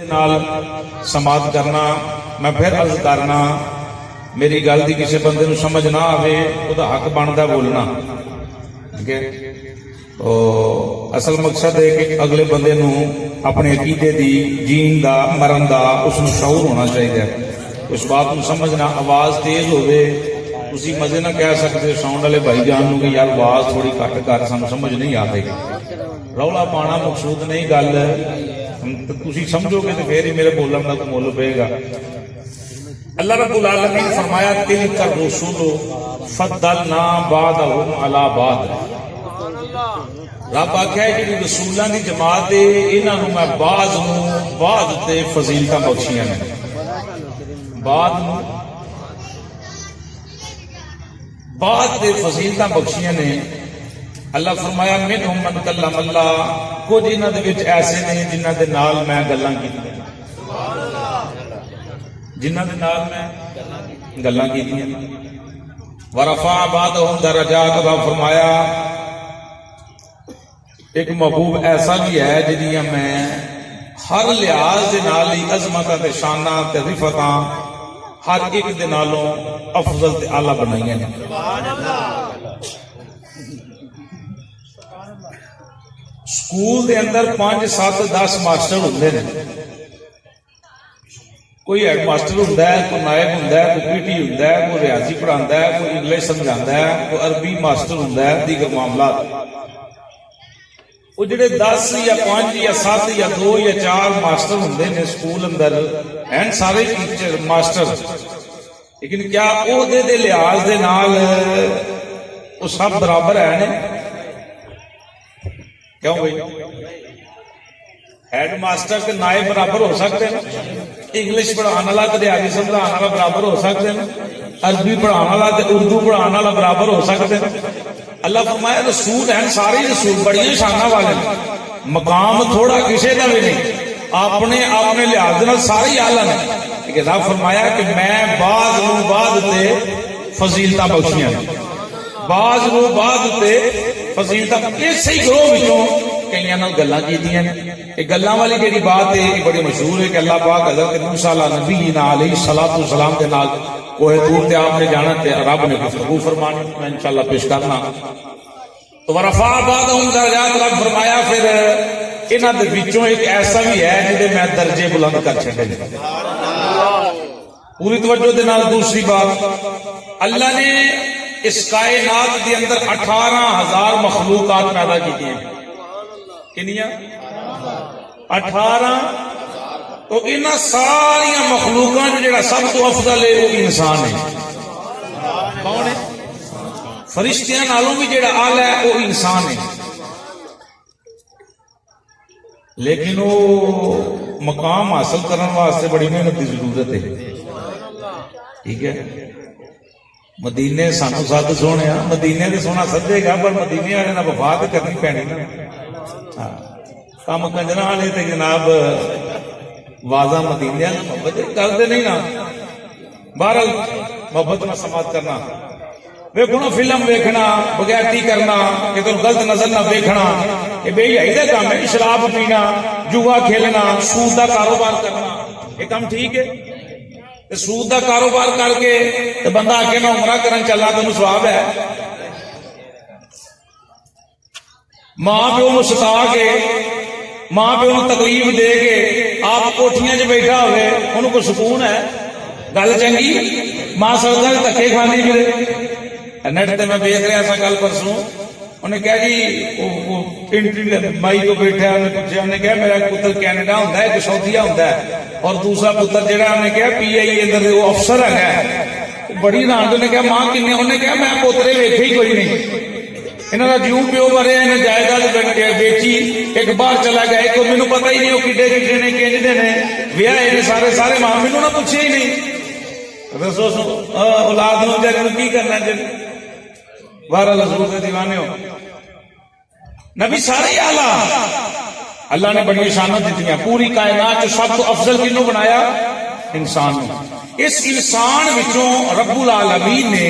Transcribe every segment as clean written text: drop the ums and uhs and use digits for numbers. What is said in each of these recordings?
نال سماعت کرنا میں پھر عرض کرنا میری گل دی کسی بندے نو سمجھ نہ آوے او دا حق بندا بولنا ٹھیک ہے تو اصل مقصد ہے کہ اگلے بندے نو اپنے عقیدے دی جین دا مرن دا اس نو شعور ہونا چاہیے اس بات نو سمجھنا آواز تیز ہوئے اسی مزے نہ کہہ سکتے ساؤنڈ والے بھائی جان نو کہ یار آواز تھوڑی کٹ کر سانو سمجھ نہیں آتی رولا پانا مقصود نہیں گل تسی سمجھو گے تو پھر ہی میرے بولن کا کوئی مول پے گا اللہ رب العالمین فرمایا تلک الرسل فضلنا بعضهم علی بعض رب آخیا ہے کہ رسولاں دی جماعت ہے انہاں نوں میں بعض تے فضیلتاں بخشیاں نے بعض تے فضیلتاں بخشیاں نے اللہ فرمایا منہم من کلم اللہ کچھ انہاں دے وچ ایسے نے جنہاں دے نال میں گلاں کیتیاں جنہاں دے نال میں گلاں کیتیاں ورفع بعضهم درجات اللہ فرمایا ایک محبوب ایسا بھی ہے جنہاں میں ہر لحاظ دے نال ہی عظمت تے شاناں تے رفعتاں ہر ایک دے نالوں افضل تے اعلی بنائیاں نے سبحان اللہ سکول دے اندر 5 7 10 ماسٹر ہوندے نے کوئی ہیڈ ماسٹر ہوندا ہے کوئی نائب ہوندا ہے کوئی پی ٹی ہوندا ہے کوئی ریاضی پڑھاندا ہے کوئی انگلش سمجھاندا ہے کوئی عربی ماسٹر ہوندا ہے دیگر معاملات وہ جڑے 10 یا 5 یا 7 یا 2 یا 4 ماسٹر ہوندے نے سکول اندر ہیں سارے ٹیچر ماسٹر لیکن کیا عہدے دے لحاظ دے نال وہ سب برابر ہیں کیوں بھائی ہیڈ ماسٹر کے نائب برابر ہو سکتے ہیں انگلش پڑھانے والا تے ریاضی سمجھانے والا برابر ہو سکتے ہیں عربی پڑھانے والا تے اردو پڑھانے والا برابر ہو سکتے ہیں اللہ فرمایا رسول ہیں سارے رسول بڑی شانہ والے مقام تھوڑا کسی کا بھی نہیں اپنے لحاظ نال سارے اعلیٰ نے لیکن رب فرمایا کہ میں بعض تے فضیلتاں بخشیاں بعض تے فضیلتاں اسی گروہ وچوں کئیاں نال گلاں کیتیاں یہ گلاں والی جڑی بات ہے یہ بڑی مشہور ہے کہ اللہ پاک حضرت موسیٰ علیہ نبینا علیہ الصلوۃ والسلام کے نال کوہ طور تے آپ نے جانا تے رب نے گفتگو فرمانی میں انشاءاللہ پیش کرنا تو ورفع بعضهم درجات رب فرمایا پھر انہاں دے وچوں ایک ایسا بھی ہے جہدے میں درجے بلند کر چھڈے پوری توجہ دے نال دوسری بات اللہ نے اس کائنات کے اندر 18,000 مخلوقات پیدا کی ہیں کنیاں 18 تو انہاں ساری مخلوقات جڑا سب تو افضل ہے وہ انسان ہے کون ہے فرشتیاں نالوں بھی جڑا اعلی ہے وہ انسان ہے لیکن وہ مقام حاصل کرنے واسطے بڑی محنت کی ضرورت ہے ٹھیک ہے مدینے سانو ساتھ سونے مدینے دے سونا سدے گا پر مدینے والے نال وفا تے کرنی پینی نا کام کنجراں والے تے جناب واضح مدینے والے محبت کرتے نہیں نا بہرحال محبت نہ سماعت کرنا ویکھو نا فلم ویکھنا بغیرتی کرنا کہ تم غلط نظر نہ ویکھنا یہ بے حیائی دا کام ہے شراب پینا جوا کھیلنا سود دا کاروبار کرنا یہ کام ٹھیک ہے سود دا کاروبار کر کے بندہ آ کے نہ عمرہ کرن چلا تو ثواب ہے ماں پیو نو ستا کے ماں پیو نو تکلیف دے کے آپ کوٹھیاں چ بیٹھا ہوئے انہوں کو سکون ہے گل چنگی ماں سودا دھکے کھاندی پھرے نیٹ تے میں دیکھ رہا سا کل پرسوں انہیں کہا جی انٹری مائی کو بیٹھا انہیں پوچھا انہیں کہا میرا پتر کینیڈا ہوندا ہے کہ سعودیہ ہوندا ہے اور دوسرا پتر جڑا انہیں کہا پی آئی اندر وہ افسر ہے بڑی رانت انہیں کہا ماں کنے انہیں کہا میں پوترے ویکھے ہی کوئی نہیں انہوں نے جیوں پیو مرے انہیں جائیداد بیچی ایک باہر چلا گیا ایک مینوں پتہ ہی نہیں وہ کڈے کڈے نے کینجدے نے ویاہ سارے ماں مینوں نہ پوچھے ہی نہیں دسو اولاد نو جگ کی کرنا جی بہرحال حضور دے دیوانے ہو نبی سارے اعلیٰ اللہ نے بڑی شانت دیتی ہیں پوری کائنات جو سب تو افضل کنوں بنایا انسان نے اس انسان وچوں رب العالمین نے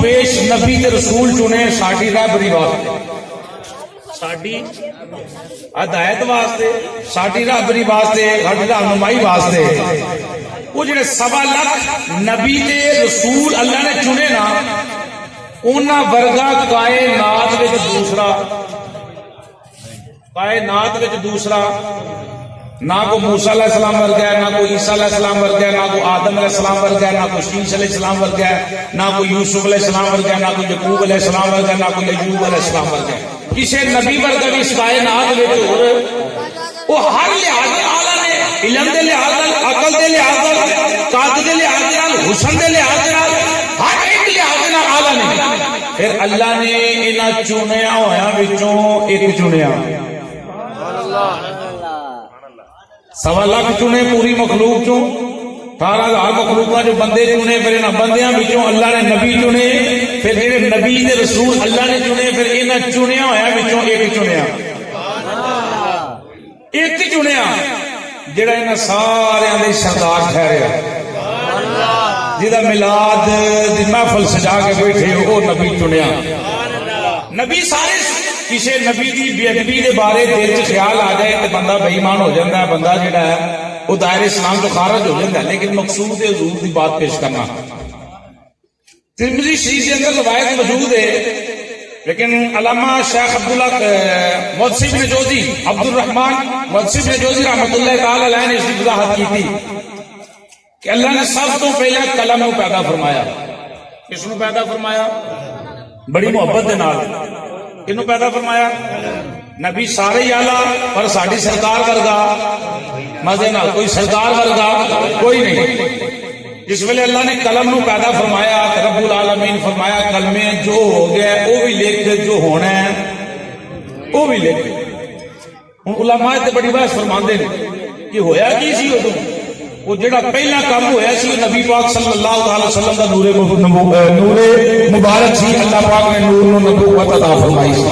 بیش نبی تے رسول چنے ساڈی رہبری واسطے ਸਾਡੀ ਹਦਾਇਤ ਵਾਸਤੇ, ਸਾਡੀ ਰਾਹਬਰੀ ਵਾਸਤੇ, ਸਾਡੀ ਰਹਿਨੁਮਾਈ ਵਾਸਤੇ। وہ جڑے 1.25 لاکھ نبی تے رسول اللہ نے چنے نا، انہاں ورگا کائنات وچ دوسرا نہ کوئی موسیٰ علیہ السلام ورگا ہے، نہ کوئی عیسیٰ علیہ السلام ورگا ہے، نہ کوئی آدم علیہ السلام ورگا ہے، نہ کوئی شیش علیہ السلام ورگا ہے، نہ کوئی یوسف علیہ السلام ورگا ہے، نہ کوئی یعقوب علیہ السلام ورگا ہے، نہ کوئی ایوب علیہ السلام ورگا ہے۔ کسی نبی ورگا بھی اس کائنات وچ وہ ہر لحاظ اعلیٰ نے، علم دے لحاظ نال، عقل دے لحاظ نال، قد دے لحاظ نال، حسن دے لحاظ نال، ہر ایک لحاظ نال اعلیٰ نے۔ پھر اللہ نے انہاں چنیا ہویاں وچوں ایک چنیا، 1.25 لاکھ چنے پوری مخلوق چوں، 18,000 مخلوقاں جو بندے چنے، پھر انہاں بندیاں وچوں اللہ نے نبی چنے، پھر جڑے نبی دے رسول اللہ نے چنے، پھر انہاں چنیا ہویاں وچوں ایک چنیا، ایک چنیا جڑا انہاں سارے دے سردار ٹھہریا، جہاں میلاد دی محفل سجا کے بیٹھے وہ نبی چنیا۔ نبی سارے کسی نبی دی بے ادبی دے بارے دل چ خیال آ جائے تو بندہ بے ایمان ہو جاتا ہے، بندہ جڑا ہے وہ دائرے اسلام تو خارج ہو جاتا ہے، لیکن مقصود حضور دی بات پیش کرنا۔ ترمذی شریف کے اندر روایت موجود ہے، لیکن علامہ شیخ عبداللہ محدث ابن جوزی، عبد الرحمن محدث ابن جوزی رحمۃ اللہ تعالی علیہ نے اس کی وضاحت کی تھی کہ اللہ نے سب تو پہلے قلم کو پیدا فرمایا۔ کس کو پیدا فرمایا؟ بڑی محبت دے نال کنوں پیدا فرمایا؟ نبی سارے ہی اعلیٰ، پر ساڈی سرکار ورگا مزے نال کوئی سرکار ورگا کوئی نہیں۔ جس ویلے اللہ نے قلم نو پیدا فرمایا، رب العالمین فرمایا کلمے جو ہو گیا وہ بھی لکھ، جو ہونا ہے وہ بھی لکھ۔ ہن علماء تے بڑی بحث فرماندے نے کہ ہویا کی سی ادوں؟ وہ جڑا پہلا کام ہویا سی نبی پاک صلی اللہ علیہ وسلم دا نور مبارک سی، اللہ پاک نے نور نو نبوت عطا فرمائی سی۔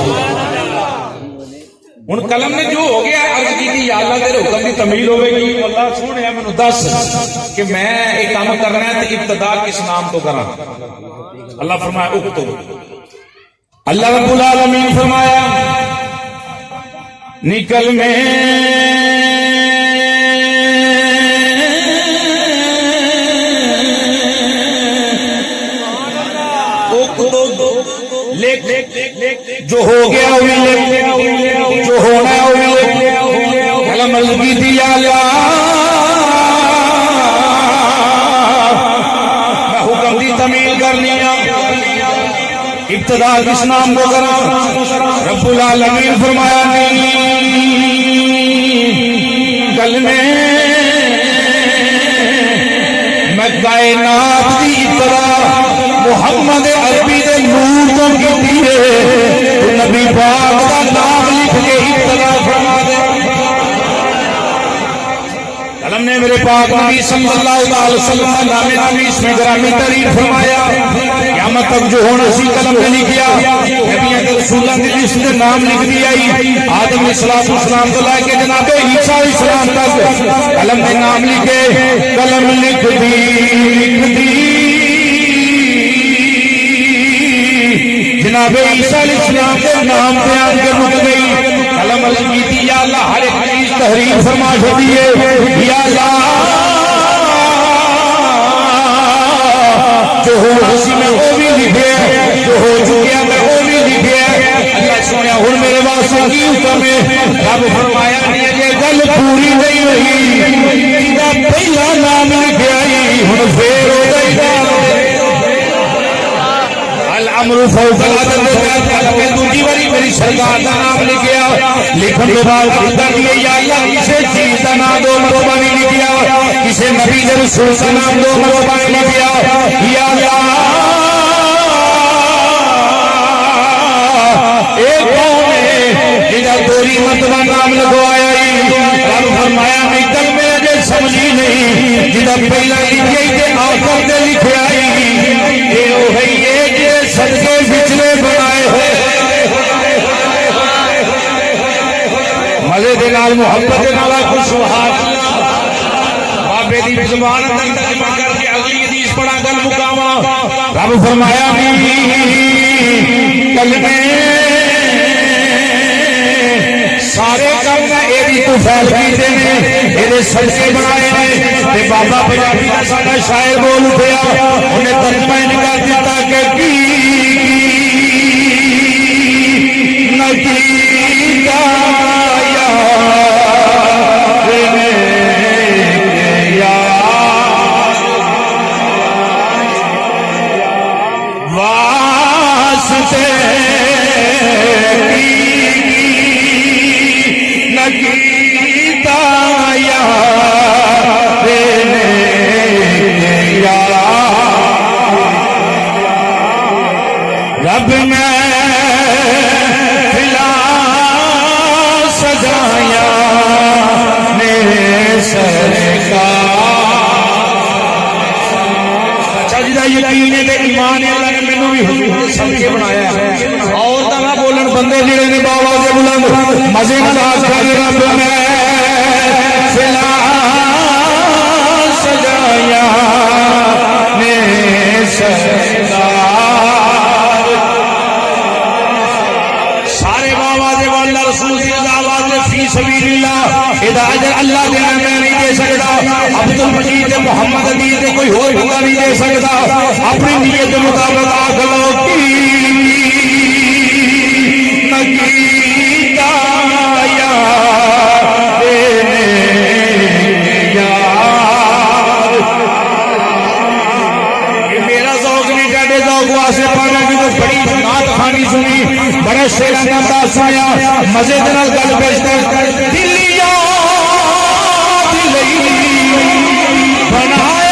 ہن قلم نے جو ہو گیا عرض کی یا اللہ تیرے حکم دی تمیل ہوے گی، اللہ سونے مینوں دس کہ میں ایک کام کرنا ہے تے ابتدا کس نام تو کراں؟ اللہ فرمایا اکتب۔ اللہ رب العالمین فرمایا نکل میں جو ہو گیا وہی لکھ، جو ہونا ہے وہی لکھ۔ قلم عرض کی تھی یا اللہ میں حکم دی تمیل کرنی ہے، ابتدا کس نام کو کرا؟ رب العالمین فرمایا نہیں، کلمے میں کائنات دی ابتدا محمد عربی دے نور کو کیتی ہے، تو نبی پاک دا نام لکھ کے ابتدا فرما دے۔ قلم نے میرے پاک نبی صلی اللہ علیہ وسلم کا نام نامی اس میں گرامی ترین فرمایا، قیامت تک جو ہونا سی قلم نے لکھیا، نبیوں کے رسولوں کی لسٹ میں نام لکھ دی آئی، آدم علیہ السلام تو لے کے جناب عیسیٰ علیہ السلام تک قلم نے نام لکھے، قلم لکھ دی جناب عیسیٰ علیہ السلام کے نام پہ آن کے رک گئی۔ قلم عرض کی تھی یا اللہ ہر ایک چیز تحریر فرما چھوڑی ہے، یا اللہ جو ہو اسی میں وہ بھی لکھے، جو ہو چکیا میں وہ بھی لکھے۔ اللہ سویا ہن میرے واسطے کی حکم ہے؟ رب فرمایا نہیں یہ گل پوری نہیں ہوئی، جدا پہلا نام لکھیا ہی ہن پھر ہو گئی الامر فوق العدل، دوسری باری میری سرکار کا نام لکھیا، لکھن کے بعد خدا دیے یا اللہ کسی چیز کا نام دو مرتبہ نہیں لکھیا، کسی نبی کے رسول کا نام دو مرتبہ نہیں لکھیا، یا اللہ ایک قوم ہے جنہاں دوری مرتبہ نام لگوایا ہی، رب فرمایا میں کلمے اجے سمجھی نہیں، جنہاں پہلا لکھیا ہی تے آخر تے لکھیا ہی، یہ وہی ہے صدقے بچھلے بنائے ہوئے مزے دے نال محبت دے نال خوش سبحان اللہ۔ بابے دی زبان اندر ترجمہ کر کے اگلی حدیث پڑھا گل مقامہ، رب فرمایا کلمے سارے کام میں یہ تو فیل کیتے ہیں یہ سچے بنائے ہیں بابا پنجابی کا سارا شاعر بول اٹھیا انہیں ترجمہ کر دیتا کہ رب میں فلا سجایا میرے سرکار اچھا جی یقین ہے ایمان ہے اللہ نے مینوں بھی حضور سمجھ کے بنایا ہے اور تا نہ بولن بندے جڑے نے باوا دے بلند مزے نال کر رب میں فلا سجایا میرے سرکار رسول دی آواز نے فی سبیل اللہ ہدایت اللہ دینا میں نہیں دے سکتا عبد المجید محمد علی دے کوئی اور بندہ نہیں دے سکتا اپنی نیت کے مطابق آکھ لو نگیتا یا واسطے پڑھنا کی تو بڑی نعت خوانی سنی بڑے شیراں دا انداز سنیا مزے دے نال گل پیش کر دل یاد لئی بنایا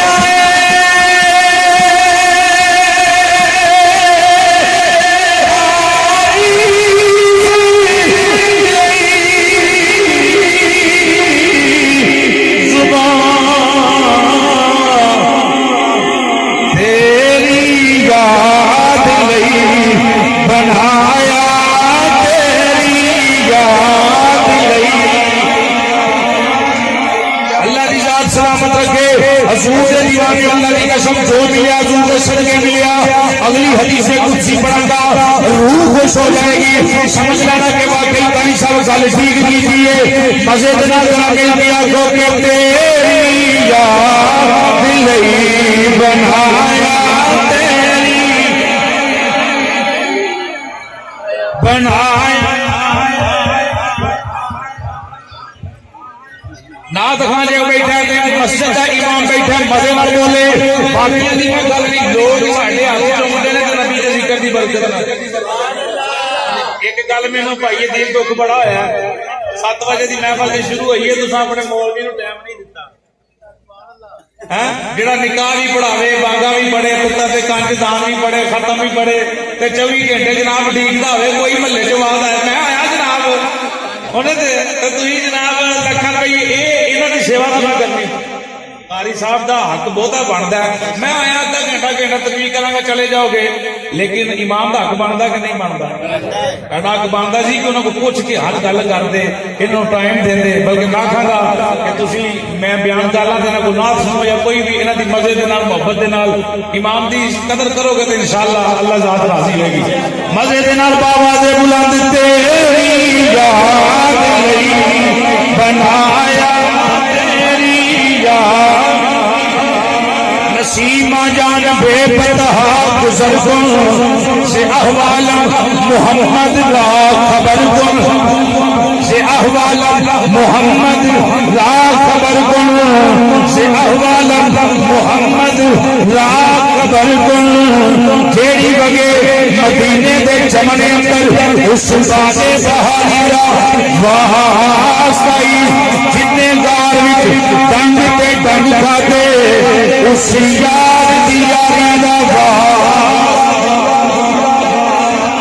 جو ملیا جو صدقے ملیا اگلی حدیث قدسی پڑھا گا روح خوش ہو جائے گی سمجھ لینا کہ واقعی کئی سال سال ٹھیک کیجیے مزے دنا ذرا مل گیا کو کہ تیری یاد لئی بنایا تیری بنایا نعت خان جو بیٹھا ہے مسجد کا امام بیٹھا ہے مزے نال بولے باقی دی میں گل نہیں لوگ ساڈے ہاتھ چوں منڈے نے تے نبی دے ذکر دی برکت نال ایک گل مینوں بھائی دل دکھ بڑا ہویا ہے 7 بجے دی محفل شروع ہوئی ہے تساں اپنے مولوی نوں ٹائم نہیں دتا ہاں جڑا نکاح بھی پڑھاوے بانگا بھی پڑھے پتر تے کنج دان بھی پڑھے ختم بھی پڑھے تے 24 گھنٹے جناب ڈیکدا ہوے کوئی محلے چ آواز آئے میں آیا جناب ہونے تے تسی جناب لکھاں روپیے انہاں دی سیوا نہ کرنی قاری صاحب دا حق بہتا بنتا ہے میں آیا آدھا گھنٹہ تقریر کراں گا چلے جاؤ گے لیکن امام دا حق بنتا کہ نہیں بنتا ساڈا حق بنتا سی کہ انہوں کو پوچھ کے ہر گل کر دے انہوں ٹائم دے دے بلکہ نہ آکھاں گا کہ تسی میں بیان کر لاں تے انہاں کو نعت سنو یا کوئی بھی انہاں دی مزے دے نال محبت دے نال امام دی قدر کرو گے تے انشاءاللہ اللہ ذات راضی ہوے گی مزے دے نال بابا دے بلند تیری یاد لئی بنایا تیری یاد نسیمہ جان بے پتہ گزر کن سے احوال محمد را خبر کن سے احوال محمد را خبر کن سے احوال محمد را خبر کن تیری بگے مدینے دے چمنے اندر اس بادے بہاری را وہاں سائی جتنے گار وچ ڈنگ تے ڈنگ کھاتے اس یار دی یاری دا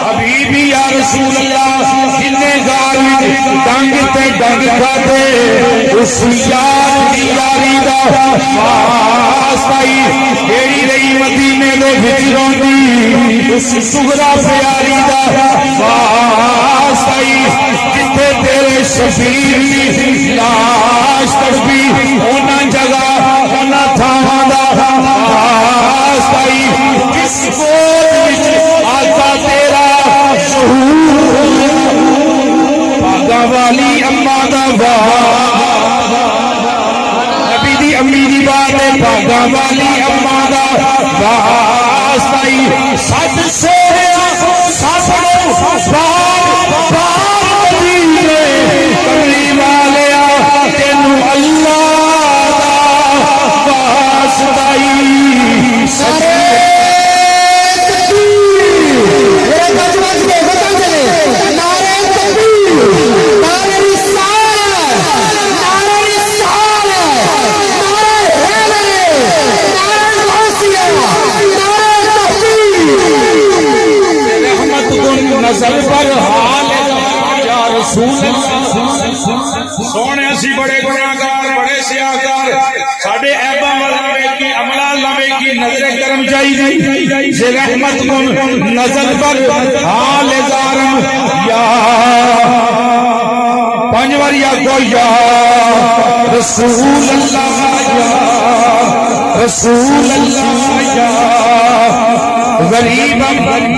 حبیبی یا رسول اللہ جتنے گار وچ ڈنگ تے ڈنگ کھاتے اس یار دی یاری دا واسطائی جیڑی رہی مدینے دے وچ روندی اس سغرا پیاری دا واسطائی جتھے تیرے شفیع دی لاش تڑپی اونا جگہ اونا تھاواں دا واسطائی جس گود وچ آقا تیرا ظہور پاگا والی امی دی بات ہے بھاگا والی اما دا واسطائی سب سونے سب بار بار مدینے کملی والیا تینو اللہ دا واسطائی سارے نظر پر حال یا رسول سونے اسی بڑے گناہگار بڑے سیاہگار ساڈے عیباں ول نہ ویکھی عملاں نہ ویکھی نظر کرم چاہیے جے رحمت کن نظر پر حال زارم یا پنج واری آکھو یا رسول اللہ یا رسول اللہ یا غریب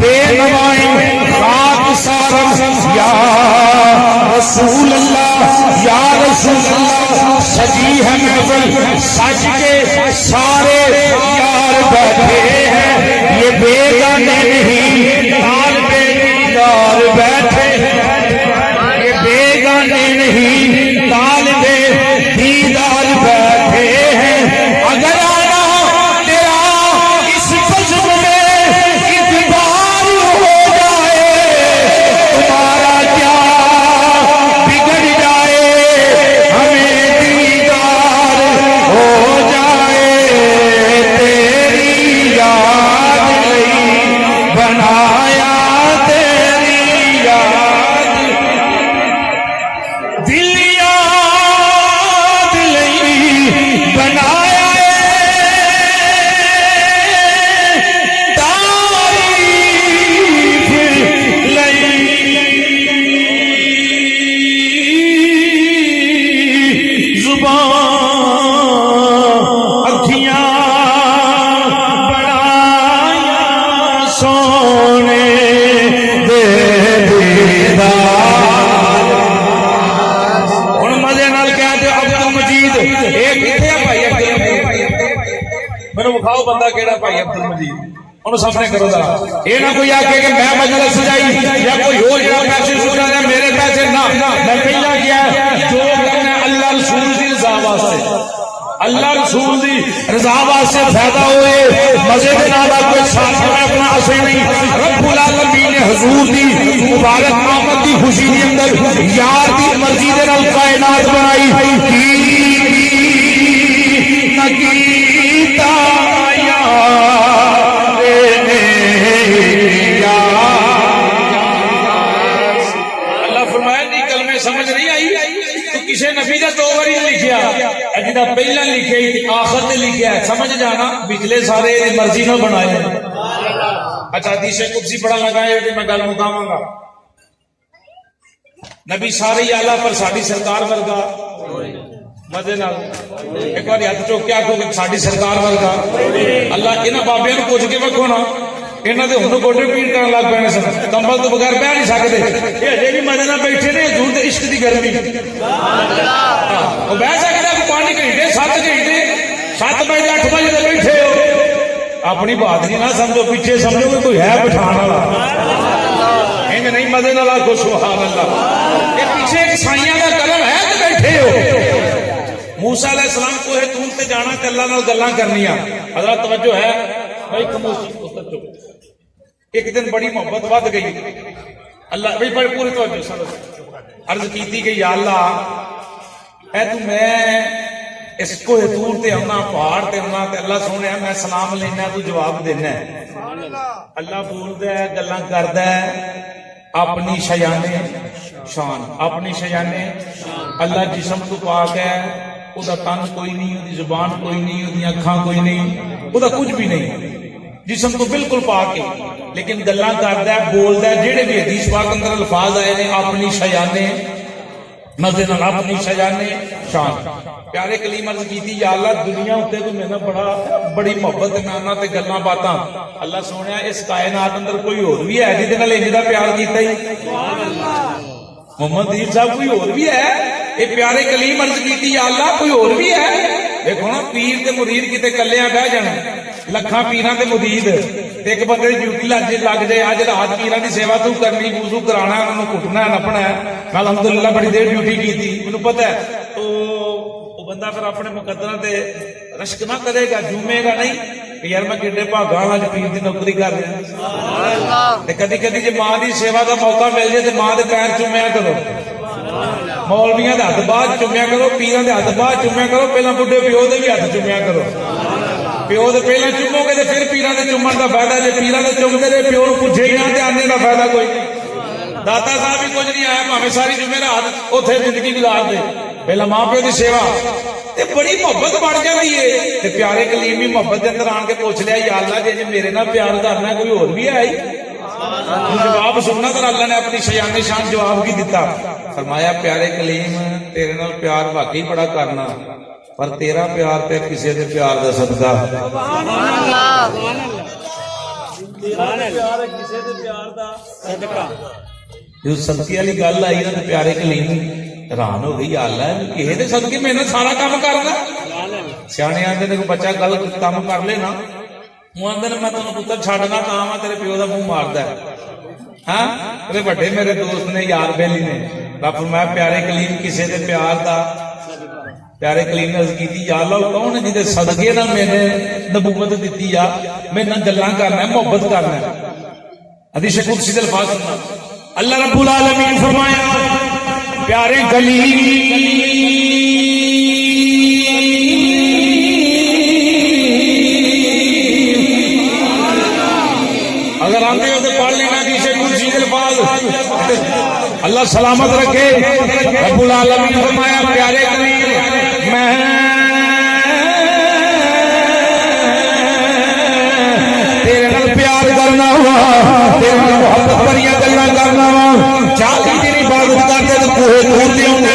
بے نوائیں خاک سارم یا رسول اللہ یا رسول اللہ سجی ہے محفل سج کے سارے یار بیٹھے ہیں یہ بیگانے نہیں لال بے دیدار بیٹھے ہیں یہ بیگانے نہیں لال بے دیدار بیٹھے ہیں اگر آنا تیرا اس فجر میں اتبار ہو جائے تمہارا کیا بگڑ جائے ہمیں دیدار ہو جائے تیری یاد نہیں بنایا تیری یاد دل یاد نہیں بنایا بندہ کیڑا بھائی عبد المجید انہوں سامنے کرو ذرا یہ نہ کوئی آکے کہ میں مجلس سجائی یا کوئی ہو جڑا پیسے سجا رہا میرے پیسے نہ میں پہلا کیا جو کرنا اللہ رسول دی رضا واسطے اللہ رسول دی رضا واسطے فائدہ ہوئے مزے کے نال کوئی ساتھ میں اپنا اسے نہیں رب العالمین نے حضور دی مبارک آمد دی خوشی دی اندر یار دی مرضی دے نال کائنات بنائی نکیتا اللہ فرمایا نہیں کلمے سمجھ نہیں آئی تو کسی نبی کا دو باری لکھیا جہاں پہلا لکھے آخر نے لکھیا سمجھ جانا پچھلے سارے مرضی نہ بنائے اچھا حدیث قدسی پڑھا لگا ہے میں گل مکاواں گا نبی سارے آلہ پر ساڈی سرکار ورگا مزے نال ایک بار ہاتھ چوک کے آخو کہ ساڈی سرکار ورگا اللہ انہاں بابیاں نوں پوچھ کے ویکھو نا انہاں دے ہن گوڈے پیڑ کرن لگ پے سن کمبل تو بغیر بیٹھ نہیں سکدے یہ اجے بھی مزے نال بیٹھے نے حضور دے عشق دی گرمی سبحان اللہ او بیٹھ سکدا 5 گھنٹے 7 گھنٹے 7 بجے 8 بجے تے بیٹھے ہو اپنی بات نہیں نہ سمجھو پیچھے سمجھو کہ کوئی ہے بٹھان والا انج نہیں مزے نال آخو سبحان اللہ یہ پیچھے ایک سائیاں دا کرم ہے تے بیٹھے ہو موسیٰ علیہ السلام کو ہے تور تے جانا تے اللہ نال گلاں کرنیاں حضرت توجہ ہے بھائی خاموشی اتر چپ ایک دن بڑی محبت ود گئی اللہ بھائی بڑی پوری توجہ سن عرض کیتی کہ یا اللہ اے تو میں اس کو تور تے آنا پہاڑ تے آنا تے اللہ سونے میں سلام لینا تو جواب دینا ہے اللہ بولدا ہے گلاں کردا ہے اپنی شیانے شان اپنی شیانے اللہ جسم تو پاک ہے او دا تن کوئی نہیں او دی زبان کوئی نہیں او دی اکھاں کوئی نہیں او دا کچھ بھی نہیں جسم تو بالکل پاک ہے لیکن گلاں کردا ہے بولدا ہے جڑے بھی حدیث پاک اندر الفاظ آئے نے اپنی شیانے مزے نال اپنی شیانے شان پیارے کلیم عرض کیتی یا اللہ دنیا اتے تو میں بڑی محبت میں تے گلاں باتاں اللہ سونیا اس کائنات اندر کوئی اور بھی ہے جہدے نال انج دا پیار کیتا ہی سبحان اللہ محمد دیر صاحب کوئی اور بھی ہے یہ پیارے کلیم عرض کیتی یا اللہ کوئی اور بھی ہے دیکھو نا پیر تے مرید کتے کلیاں بہ جان لکھاں پیراں تے مرید تے ایک بندے دی ڈیوٹی لگ جائے اج رات پیراں دی سیوا تو کرنی وضو کرانا انہاں نوں کٹنا نپنا ہے میں الحمدللہ بڑی دیر ڈیوٹی کیتی مینوں پتہ ہے تو بندہ پھر اپنے مقدراں تے رشک نہ کرے گا جومے گا نہیں کہ یار میں کڈے بھاگاں اج پیر دی نوکری کر رہا تے کدی کدی جے ماں دی سیوا دا موقع مل جائے تے ماں دے پیر چومیا کرو مولویاں دے ہاتھ بعد چومیا کرو پیراں دے ہاتھ بعد چومیا کرو پہلا بڈھے پیو دے بھی ہاتھ چومیا کرو پیو دے پہلا چومو گے تے پھر پیراں دے چومن دا فائدہ جے پیراں دے چومدے رہے پیو نوں پوچھے ہی نہ تے آنے دا فائدہ کوئی نہیں داتا صاحب بھی کچھ نہیں آیا بھاویں ساری جمعرات اوتھے زندگی گزار دے پہلا ماں پیو دی سیوا تے بڑی محبت بڑھ جاتی ہے تے پیارے کلیم بھی محبت دے اندر آن کے پوچھ لیا یا اللہ جے میرے نال پیار کرنا کوئی اور بھی ہے جواب سننا تو اللہ نے اپنی شان شان جواب کی دیتا فرمایا پیارے کلیم تیرے نال پیار واقعی بڑا کرنا پر تیرا پیار تے کسی دے پیار دا صدقہ سبحان اللہ تیرا پیار ہے کسی دے پیار دا صدقہ جو صدقے والی گل آئی نا پیارے کلیم حیران ہو گئی اللہ کہے دے صدقے میں سارا کام کرنا سیانے آندے نے کوئی بچہ گل کام کر لے نا وہ آدھے میں تمہیں پتر چھڈنا کام ہے تیرے پیو کا منہ مارتا ہے ہاں بڑے میرے دوست نے یار بیلی نے رب میں پیارے کلیم کسی دے پیار دا پیارے کلیم نے عرض کیتی یا اللہ کون ہے جہدے صدقے نال میں نے نبوت دیتی یا میرے نال گلاں کرنا ہے محبت کرنا ہے حدیث قدسی دے الفاظ سننا اللہ رب العالمین فرمایا پیارے کلیم اگر آتے ہو تو پڑھ لینا کسی کچھ الفاظ اللہ سلامت رکھے رب العالمین فرمایا پیارے کلیم میں تیرے نال پیار کرنا ہوا تیرے نال محبت بھریاں گلاں کرنا ہوا چاہتی تیری عبادت کرتے تو کوہ دور دے ہونا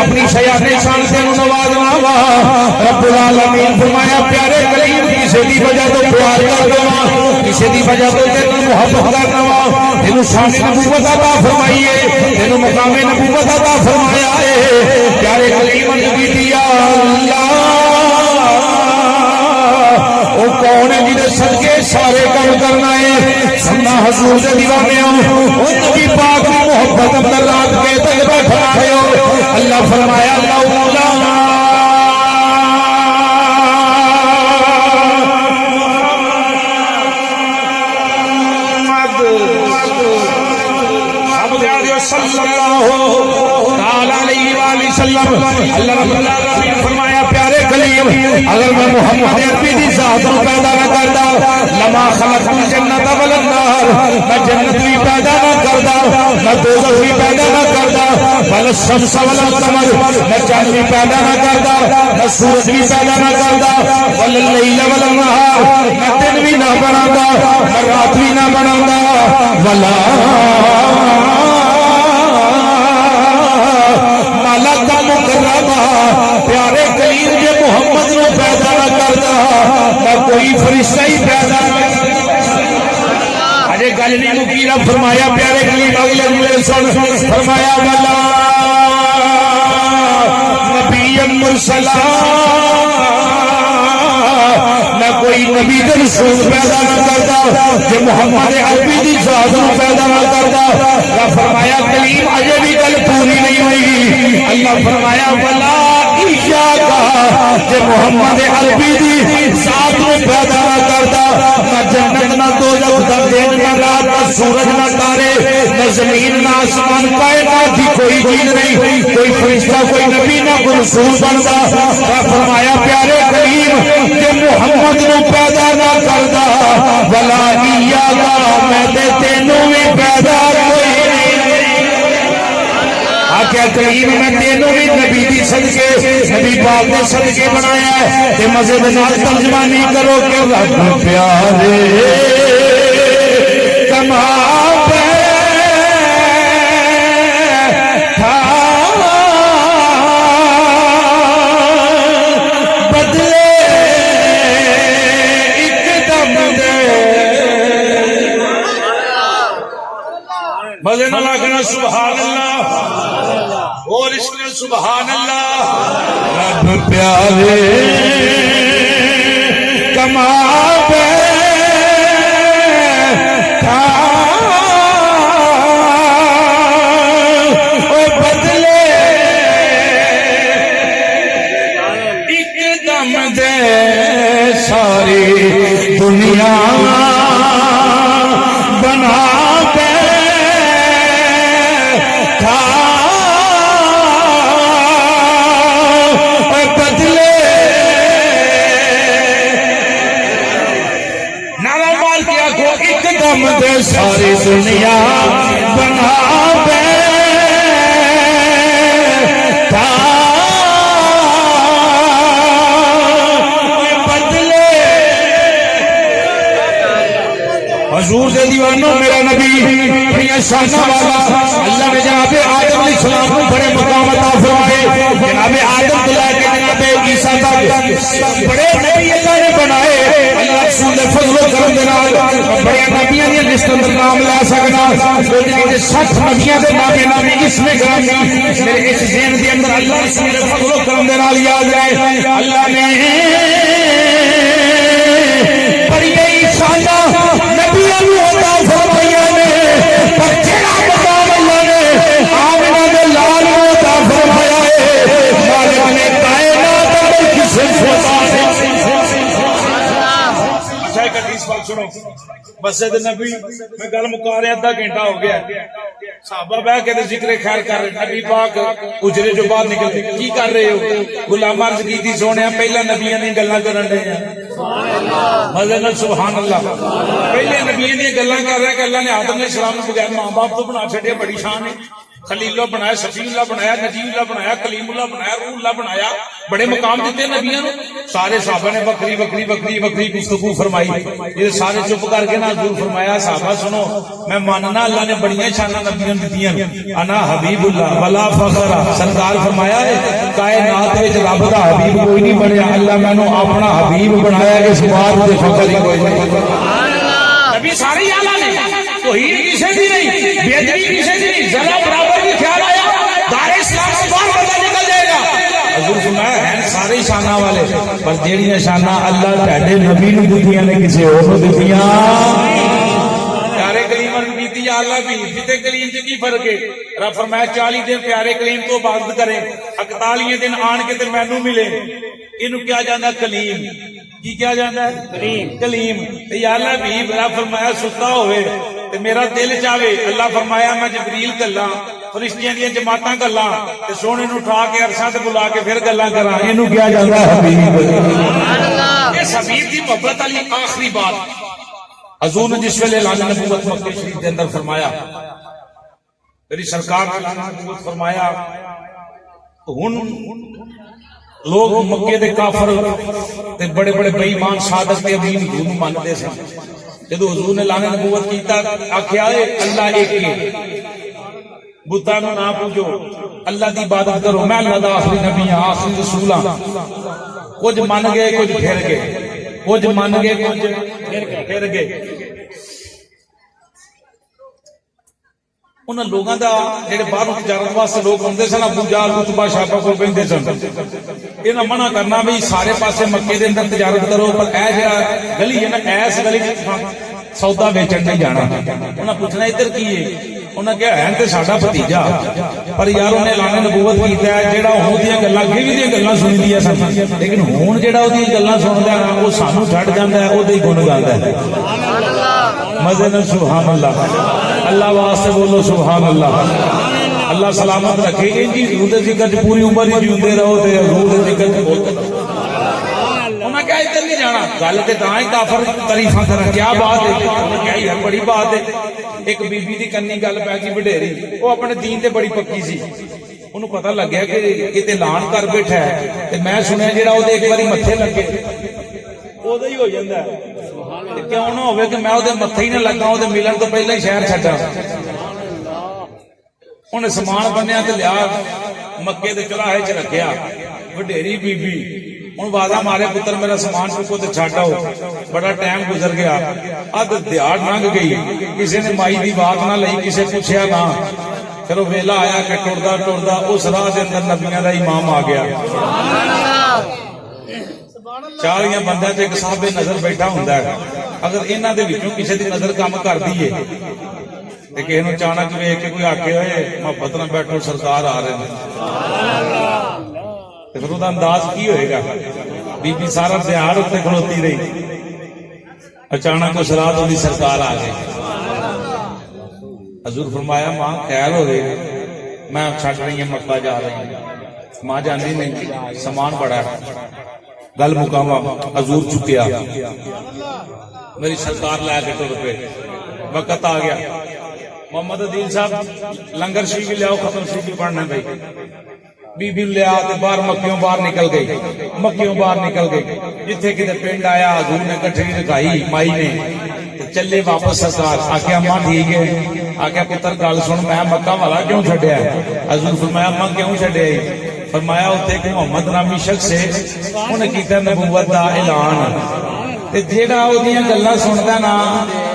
اپنی شیان شان سے نوازنا ہوا رب العالمین فرمایا پیارے کلیم کسی دی وجہ تو پیار کرنا ہوا کسی دی وجہ تو تیرے محبت کرنا وا تینوں شان نبوت عطا فرمائی ہے تینوں مقام نبوت عطا فرمایا ہے پیارے کلیم نے کیتی یا اللہ او کون ہے جے صدقے سارے کام کرنا ہے سننا حضور دے دیوانے او نبی پاک دی محبت اندر رات کے تے بیٹھا ہے اللہ فرمایا اللہ مولا اللہ رب العالمین فرمایا پیارے کلیم اگر میں محمد عربی دی ذات کو پیدا نہ کردا لما خلقت الجنت والنار میں جنت بھی پیدا نہ کردا میں دوزخ بھی پیدا نہ کردا ولا الشمس ولا القمر میں چاند بھی پیدا نہ کردا میں سورج بھی پیدا نہ کردا ولا اللیل ولا النہار میں دن بھی نہ بناتا میں رات بھی نہ بناتا ولا پیارے کلیم جے محمد نو پیدا نہ کرتا نہ کوئی فرشتہ ہی پیدا نہ اجے گل نہیں مکی رب فرمایا پیارے کلیم اگلے جملے سن فرمایا والا نبی مرسلا نہ کوئی نبی رسول پیدا نہ کرتا جے محمد عربی دی ذات نو پیدا نہ کرتا رب فرمایا کلیم اجے بھی گل پوری نہیں ہوئی اللہ فرمایا والا کہ محمد عربی دی ذات میں پیدا نہ کرتا نہ جنت نہ دوزخ نہ دن نہ رات نہ سورج نہ تارے نہ زمین نہ آسمان کائنات کی کوئی چیز نہیں کوئی فرشتہ کوئی نبی نہ کوئی رسول بنتا فرمایا پیارے کلیم کہ محمد نو پیدا نہ کرتا ولا ایاکا میں تے تینوں بھی پیدا کوئی کیا کلیم میں تینوں بھی نبی دی صدقے نبی پاک دے صدقے بنایا ہے تے مزے دے نال ترجمانی کرو کہ رب پیارے کما بیٹھا بدلے ایک دم دے مزے نال کہنا سبحان اللہ اور اس نے سبحان اللہ رب پیارے دما بیٹھا بدلے ایک دم دے ساری دنیا بنا ساری دنیا بنا بیٹھا بدلے حضور دے دیوانوں میرا نبی بڑی شانہ والا اللہ نے جناب آدم علیہ السلام کو بڑے مقام عطا فرمائے جناب آدم کو لے کے جناب عیسیٰ تک بڑے نبی اللہ نے بنائے اللہ رسول دے فضل و کرم دے نال بڑے نبیاں دی لسٹ اندر نام لے سکنا 60 نبیاں دے نام اس میں گرامی میرے اس ذہن دے اندر اللہ رسول دے فضل و کرم دے نال یاد رہے اللہ نے بڑی شانہ نبیوں کو عطا فرمایا نے پر جڑا مقام اللہ نے آمنہ دے لال کو عطا فرمایا ہے مالک نے کائنات اندر کسے خدا سے سنو مسجد نبی میں گل مکا رہا ادھا گھنٹہ ہو گیا صحابہ بہ کے ذکر خیر کر رہے نبی پاک اجرے جو باہر نکل کی کر رہے ہو غلام عرض کی تھی سونے پہلا نبیاں دی گلاں کرن رہے ہیں مزے نال سبحان اللہ پہلے نبیاں دی گلاں کر رہے کہ اللہ نے آدم علیہ السلام کو بغیر ماں باپ تو بنا چھڈیا بڑی شان ہے خلیل اللہ بنایا شفیع اللہ بنایا نجیب اللہ بنایا کلیم اللہ بنایا روح اللہ بنایا بڑے مقام دیتے نبیوں نے سارے صحابہ نے بکری بکری بکری بکری گفتگو فرمائی یہ سارے چپ کر کے نہ حضور فرمایا صحابہ سنو میں ماننا اللہ نے بڑی شاناں نبیوں دتیاں انا حبیب اللہ ولا فخر سرکار فرمایا ہے کائنات وچ رب دا حبیب کوئی نہیں بنیا اللہ مینوں اپنا حبیب بنایا اس بات تے فخر ہی کوئی نہیں سبحان اللہ نبی سارے اعلی نے توحید کسے دی نہیں بے ادبی کسے دی نہیں ذرا برابر بھی خیال آیا دار اسلام سے باہر بندہ نکل جائے گا حضور فرمایا ہیں سارے شاناں والے پر جیڑیاں شاناں اللہ تہاڈے نبی نوں دتیاں نے کسے اور نوں دتیاں پیارے کلیم نوں دتی یا اللہ بھی تے کلیم تے کی فرق ہے رب فرمایا 40 دن پیارے کلیم تو عبادت کرے 41 دن آن کے تے مینوں ملے اینو کیا جاندا کلیم کی کیا جاندا ہے کلیم تے یا اللہ بھی رب فرمایا ستا ہوئے تے میرا دل چاہے اللہ فرمایا میں جبریل کلا فرشتیاں دی جماعتاں کلا تے سونے نوں اٹھا کے عرشاں تے بلا کے پھر گلاں کراں اینو کیا جاندا ہے حبیب سبحان اللہ اس حبیب دی محبت والی آخری بات حضور نے جس ویلے اعلان نبوت مکہ شریف کے اندر فرمایا میری سرکار نے اعلان نبوت فرمایا ہن لوگ مکے دے کافر تے بڑے بڑے بے ایمان صادق تے امین حضور نوں مانتے سن جدو حضور نے اعلان نبوت کیتا آکھیا اے اللہ ایک ہے بتاں نوں نہ پوجو اللہ دی عبادت کرو میں اللہ دا آخری نبی ہاں آخری رسول ہاں کچھ من گئے کچھ پھر گئے کچھ من گئے کچھ پھر گئے انہاں لوگاں دا جڑے باہروں تجارت واسطے لوگ ہوندے سن ابو جہل اتبا شابہ کول بیندے سن انہاں منع کرنا بھی سارے پاسے مکے دے اندر تجارت کرو پر اے جڑا گلی ہے نا ایس گلی سودا بیچن نہیں جانا انہاں پوچھنا ادھر کی ہے انہاں کہا ہے تے ساڈا بھتیجا پر یار انہیں اعلان نبوت کیتا ہے جڑا ہون دیاں گلاں گوی دیاں گلاں سن دیاں سن لیکن ہون جڑا اودی گلاں سندا ہے او سانو چھڈ جاندا ہے اودے ہی گن گاوندا ہے سبحان اللہ مزے نال سبحان اللہ اللہ واسطے بولو سبحان اللہ اللہ سلامت رکھے انجی حضور دے ذکر چ پوری عمر ہی جیوندے رہو تے حضور دے ذکر چ بولتے رہو انہاں کیا ادھر نہیں جانا گل تے تاں ہی کافر تعریفاں کرن کیا بات ہے کیا ہی بڑی بات ہے ایک بی بی دی کنی گل پے گئی وڈیری او اپنے دین تے بڑی پکی سی انہوں پتہ لگ گیا کہ کتے لان کر بیٹھا ہے تے میں سنیا جڑا او دے ایک باری متھے لگے او دا ہی ہو جاندا ہے کیوں نہ ہوے کہ میں او دے متھے ہی نہ لگا او دے ملن تو پہلے ہی شہر چھڈا انہیں سامان بنیا تے لیا مکے دے چوراہے چ رکھیا وڈیری بی بی ہوں وعدہ مارے پتر میرا سامان چکو تے چھڈ آؤ بڑا ٹائم گزر گیا اد دیہڑ لنگ گئی کسی نے مائی دی بات نہ لئی کسی پوچھیا نہ پھر وہ ویلا آیا کہ ٹردا ٹردا اس راہ دے اندر نبیاں دا امام آ گیا 40 بندیاں تے ایک صاحب نظر بیٹھا ہوندا ہے، اگر انہاں دے وچوں کسے دی نظر کم کردی ہے تے کسے نوں اچانک ویکھ کے کوئی آکھے ہوئے محبت نال بیٹھو سرکار آ رہے ہیں، تے پھر اودہ انداز کی ہوئے گا؟ بی بی سارا دیہڑ اتنے کھلوتی رہی، اچانک اس رات اودی سرکار آ گئی۔ حضور فرمایا ماں خیر ہو گئی، میں چھڈ رہی ہوں مکہ جا رہی ہوں۔ ماں جاندی نہیں، سامان بڑا ہے، گل مکاوا۔ حضور چکیا، میری سرکار لے کے ٹر پے۔ وقت آ گیا، محمد عدیل صاحب لنگر شریف لیاؤ، ختم شریف پڑھنا بھائی۔ بی بی لیا تے باہر مکیوں باہر نکل گئی، مکیوں باہر نکل گئی۔ جتھے کدے پنڈ آیا حضور نے کٹھڑی رکھائی مائی نے، چلے واپس سرکار۔ آکھیا اماں ٹھیک ہے؟ آکھیا پتر گل سن، میں مکہ والا کیوں چھڈیا ہے؟ حضور فرمایا اماں کیوں چھڈیا ہے؟ فرمایا اتنے ایک محمد نامی شخص ہے، انہیں کیتا نبوت دا اعلان، تے جیڑا اودیاں گلاں سندا نا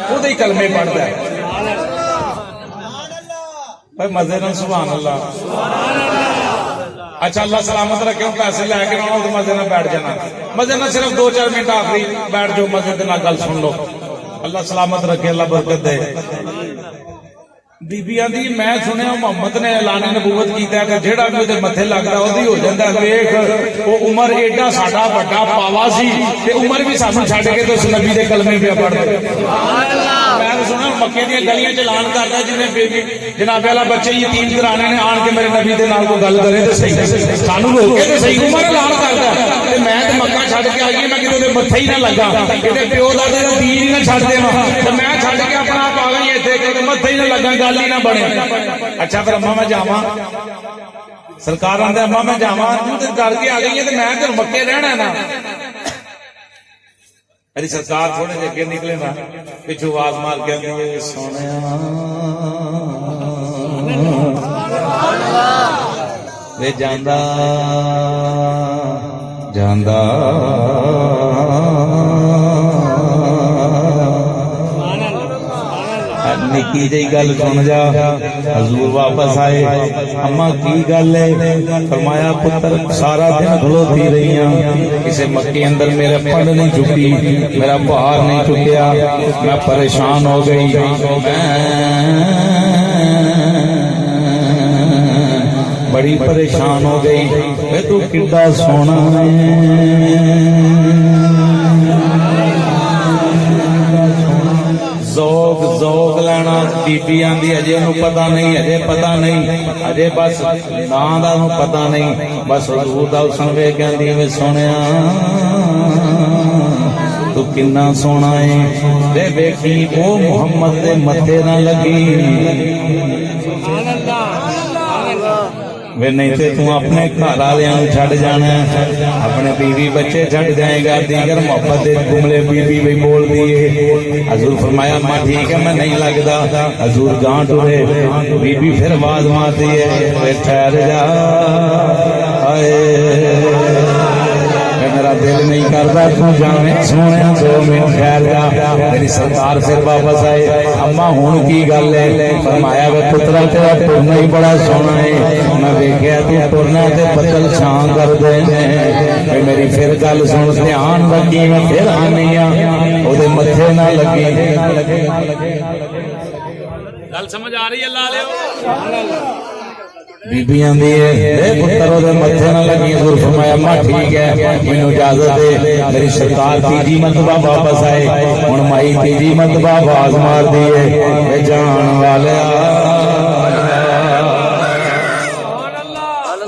اودے کلمے پڑھدا ہے۔ بھائی مزے نال سبحان اللہ۔ اچھا اللہ سلامت رکھے، پیسے لے کے آنا تو مزے نال بیٹھ جانا، مزے نال صرف 2-4 منٹ آخری بیٹھ جاؤ، مزے نال گل سن لو۔ اللہ سلامت رکھے، اللہ برکت دے۔ بی بی آندی میں سنیا محمد نے اعلان نبوت کیتا ہے کہ جیڑا بھی اودے متھے لگدا اودی ہو جاندا ہے۔ ویکھ او عمر ایڈا ساڈا بڑا پاوا سی تے عمر بھی سانوں چھڈ کے تے اس نبی دے کلمے پہ پڑھ دے۔ میں سنا مکے دی گلیاں چ اعلان کردا جویں بی بی جناب والا بچے یتیم کرانے نے آن کے میرے نبی دے نال کوئی گل کرے تے صحیح، سانوں روک کے تے صحیح عمر اعلان کردا تے میں تے مکہ چھڈ کے آئی میں کتے دے متھے ہی نہ لگا، کتے پیو دادے دا دین ہی نہ چھڈ دیواں تے میں چھڈ کے اپنا آپ آ گئی ایتھے کہ متھے ہی نہ لگا، گل ہی نہ بنے۔ اچھا پھر اما میں جاواں، سرکار آندا اما میں جاواں، تو تے کر کے آ گئی ہے تے میں تے مکے رہنا ہے نا۔ میری سرکار تھوڑے جے اگے نکلے نا، پچھو آواز مار کے آندے سونیا وے جاندا جاندا نکی جی گل سن جا۔ حضور واپس آئے، اما کی گل ہے؟ فرمایا پتر سارا دن کھلوتی رہی ہوں، کسی مکے اندر میرے پنڈ نہیں چکی، میرا بہار نہیں چکیا، میں پریشان ہو گئی، بڑی پریشان ہو گئی۔ میں تو کڈا سونا ہے، ذوق ذوق لینا۔ بی بی آندی اجے نو پتہ نہیں، اجے پتہ نہیں، اجے بس ناں دا نو پتہ نہیں، بس حضور دا حسن ویکھ کے آندی وے سونیا تو کنا سونا ہے، تے ویکھی او محمد دے متھے نہ لگی وے، نہیں تے تو اپنے گھر والیاں نوں چھڈ جانا ہے، اپنے بیوی بچے چھڈ جائے گا، دیگر محبت دے جملے بیوی بھی بول دیے۔ حضور فرمایا ماں ٹھیک ہے میں نہیں لگدا۔ حضور گاں ٹرے، بیوی پھر آواز مارتی ہے وے ٹھہر جا، میرا دل نہیں کرتا تو جانے سونے 2 منٹ ٹھہر جا۔ میری سرکار پھر واپس آئے، اما ہن کی گل ہے؟ فرمایا وے پترا تیرا ٹرنا ہی بڑا سونا ہے، میں ویکھیا تو ٹرنا تے بدل چھاں کر دے نے۔ میری پھر گل سن دھیان لگی، میں پھر آنی ہاں او دے متھے نہ لگی۔ گل سمجھ آ رہی ہے اللہ علیہ؟ بی بی آندی ہے اے پتر او دے متھے نہ لگی۔ حضور فرمایا ماں ٹھیک ہے مینوں اجازت دے۔ میری سرکار تیجی مرتبہ واپس آئے، ہن مائی تیجی مرتبہ آواز مار دی ہے اے جان والیا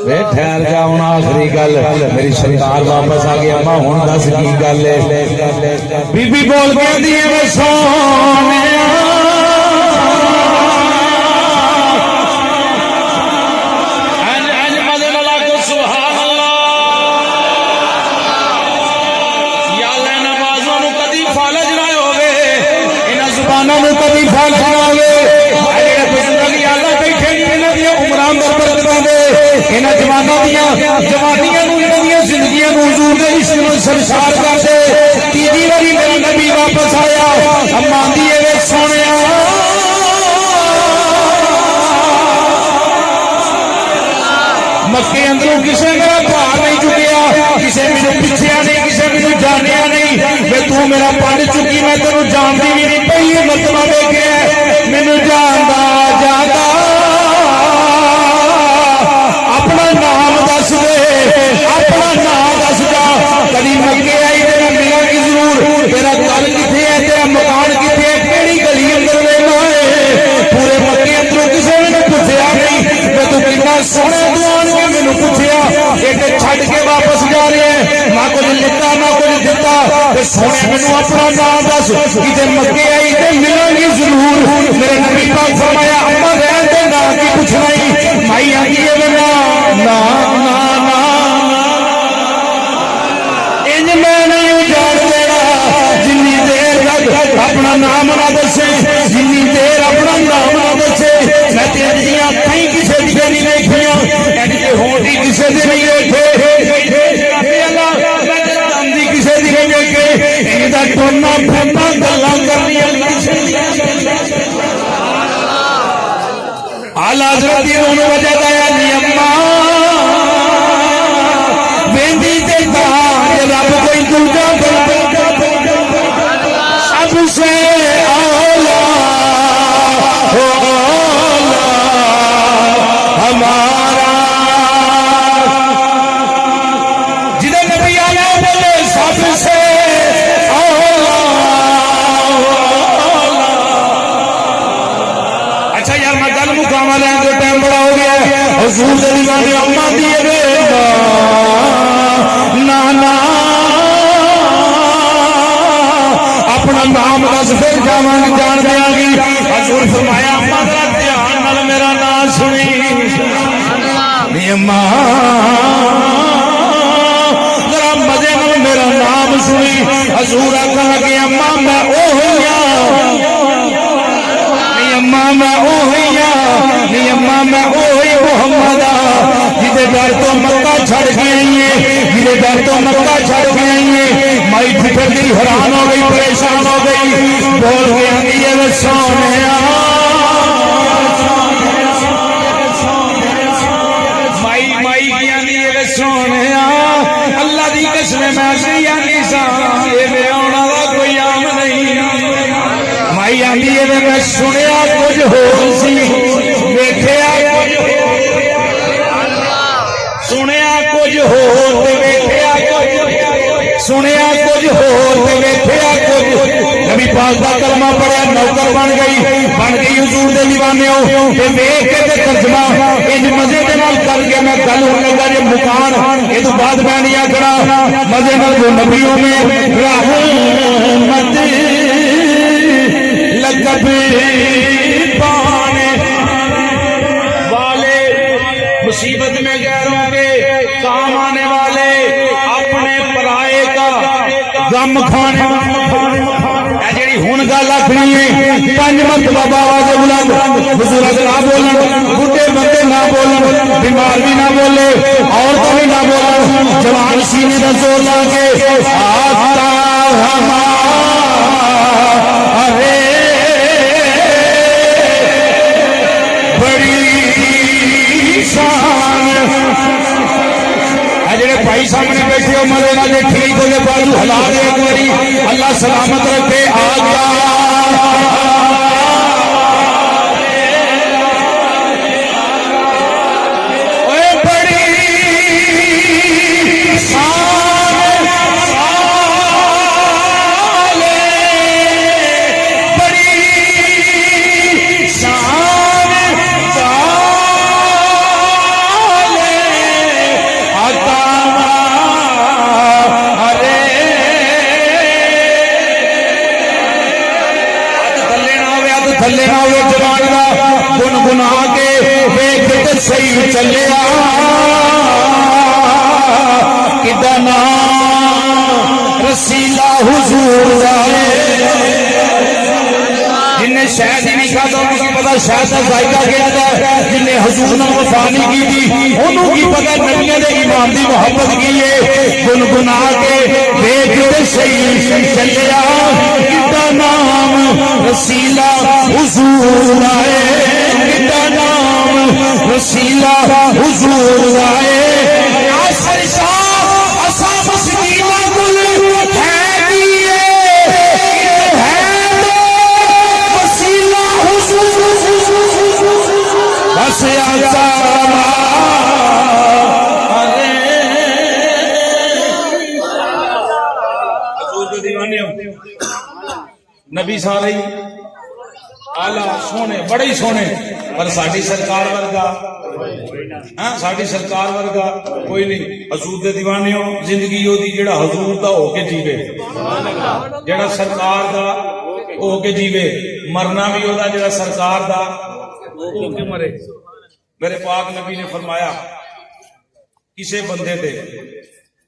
وے ٹھہر جا، ہن آخری گل۔ میری سرکار واپس آ گئی، اما ہن دس کی گل ہے؟ بی بی بول کے آندی ہے وے سونیا کبھی فال سناوے، جوانیاں زندگیاں حضور دے عشق نال سرشار کر دے۔ تیجی واری میرا نبی واپس آیا، اما آندی اے سونیا مکے اندروں کسے میرا بھار نہیں چکیا، کسے مینوں پچھیا نہیں، کسے مینوں جانتی بھی نہیں پہلی مرتبہ دیکھے مینو جاندا جاندا اپنا نام دس دے اپنا نام دس جا کدی مکے آئی تیرا ملا گی ضرور تیرا گھر کتنے ہے تیرا مکان کتنے ہے کہڑی گلی اندر رہنا ہے پورے مکے اندروں کسی نے پوچھا نہیں میں تو کتنا سونے دوان کے مینو پوچھا ایک چھڈ کے واپس جا رہے ہیں نہ کچھ لتا نہ کچھ دتا سونے مینو اپنا نام دس کتنے مکے آئی تے ملا گی ضرور میرے نبی پاک فرمایا اما رہن دے نہ کی پوچھنا ہی مائی آگی ہے نا نا نا انج میں نہیں جان دینا جنی دیر تک اپنا نام نہ دسے جنی دیر اپنا نام نہ دسے میں تیری اکھیں کسے دی نہیں دیکھیاں اینی تے ہونی کسے دی نہیں دیکھے اللہ میں جاندی کسے دی نہیں دیکھے ان دا ٹونا پھرنا گلاں کرنیاں کسے دی اعلی حضرت دی انہوں وجہ دایا نی اماں ویندی تے تاج رب کوئی دوجا سب سے اولا ہمارا جدھر نبی آیا بولے سب سے اولا اچھا یار میں گل مقام لین جو ٹائم بڑا ہو گیا حضور دے دیوانے اما دیے نانا اپنا نام دس پھر جاواں جان دیا گی حضور فرمایا اما ذرا دھیان نال میرا نام سنی اما ذرا مزے نال میرا نام سنی حضور آخر لگے اما میں اوہی اما میں اوہی اما میں اوہی محمد جدے ڈر تو مکہ چھڑ کے آئی ہے جدے ڈر تو مکہ چھڑ کے آئی ہے مائی فکر دی حیران ہو گئی پریشان ہو گئی بول کے آئی ہے سونے مائی مائی کی آئی ہے سونے اللہ دی قسم میں سی آئی سا یہ میرا ہونا دا کوئی عام نہیں مائی آئی ہے میں سنیا کچھ ہو سی ویکھیا سنیا کچھ ہو ویکھیا سنیا کچھ ہو ویکھیا کچھ نبی پاک دا کلمہ پڑھیا نوکر بن گئی حضور دے دیوانے ہو تے ویکھ کے تے ترجمہ انج مزے دے نال کر کے میں گل ہون لگا جے مکان اے تو بعد میں نہیں آکھنا مزے نال جو نبیوں میں رحمت لقب پانے والے مصیبت میں غیروں کے کام آنے والے اپنے پرائے کا غم کھانے جیڑی ہن گل آخنی ہے 5 مرتبہ آواز بلند بزرگ نہ بولن بڈھے بندے نہ بولن بیمار بھی نہ بولے عورتیں بھی نہ بولن جوان سینے کا زور لا کے آتا ہمارے جڑے بھائی سامنے بیٹھے ہو مزے والے ٹھیک ہو گئے بازو ہلا دے ایک باری اللہ سلامت رکھے تھلے نہ ہوئے جوان دا گنگنا کے ویکھ صحیح چلیا کدا نام رسیلا حضور آئے جنہیں شاید ہی نہیں کھاتا انہوں کی پتا شاید کا ذائقہ کیا تھا جنہیں حضور نے وفا نہیں کی تھی انہوں کی پتا نبیوں نے ایمان دی محبت کی ہے گنگنا کے ویکھ صحیح چلیا کدا نام رسیلا حضور آئے کدا نام رسیلا حضور آئے آسر شاہ اسا مسکینہ گل ہے دیئے ہے نبی سارے ہی آلہ سونے بڑے ہی سونے پر ساڈی سرکار ورگا ساڈی سرکار ورگا کوئی نہیں. حضور دے دیوانے ہو زندگی دی جڑا حضور دا ہو کے جیوے جڑا سرکار دا ہو کے جیوے مرنا بھی ہو جڑا سرکار دا ہو کے مرے. میرے پاک نبی نے فرمایا کسے بندے تے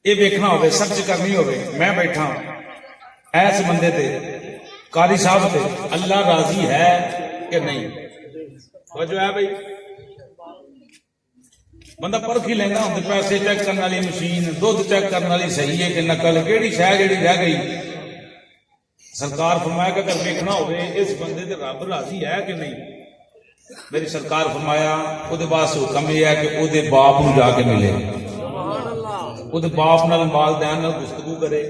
یہ ویکھنا ہوئے سرچ کرنی ہوئے میں بیٹھا ایس بندے تے قاری صاحب تے اللہ راضی ہے کہ نہیں. وجہ ہے بھائی بندہ پرکھ ہی لینا ہوں پیسے چیک کرنے والی مشین دودھ چیک کرنے والی صحیح ہے کہ نقل کیڑی شے جڑی رہ گئی. سرکار فرمایا کہ اگر ویکھنا ہوئے اس بندے تے رب راضی ہے کہ نہیں. میری سرکار فرمایا او دے واسطے حکم یہ ہے کہ او دے باپ نو جا کے ملے او دے باپ نال والدین نال گفتگو کرے.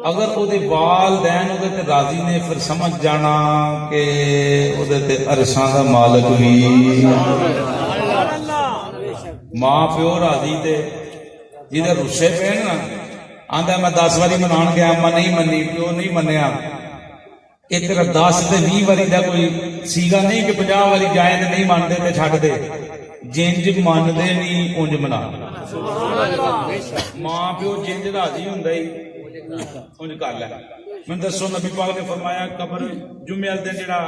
اگر او دے والدین او دے تے راضی نے پھر سمجھ جانا کہ او دے تے عرشاں دا مالک بھی ماں پیو راضی تے جدے رسے پے نا آندا میں 10 واری منان گیا اما نہیں منی پیو نہیں منیا. یہ تیرا 10 تے 20 واری دا کوئی سیگا نہیں کہ 50 واری جائیں تے نہیں مانتے تے چھڈ دے. جنج ماندے نہیں اونج منا. ماں پیو جنج راضی ہوندا ہی اونج کر لے. میں دسو نبی پاک نے فرمایا قبر جمعے والے دن جڑا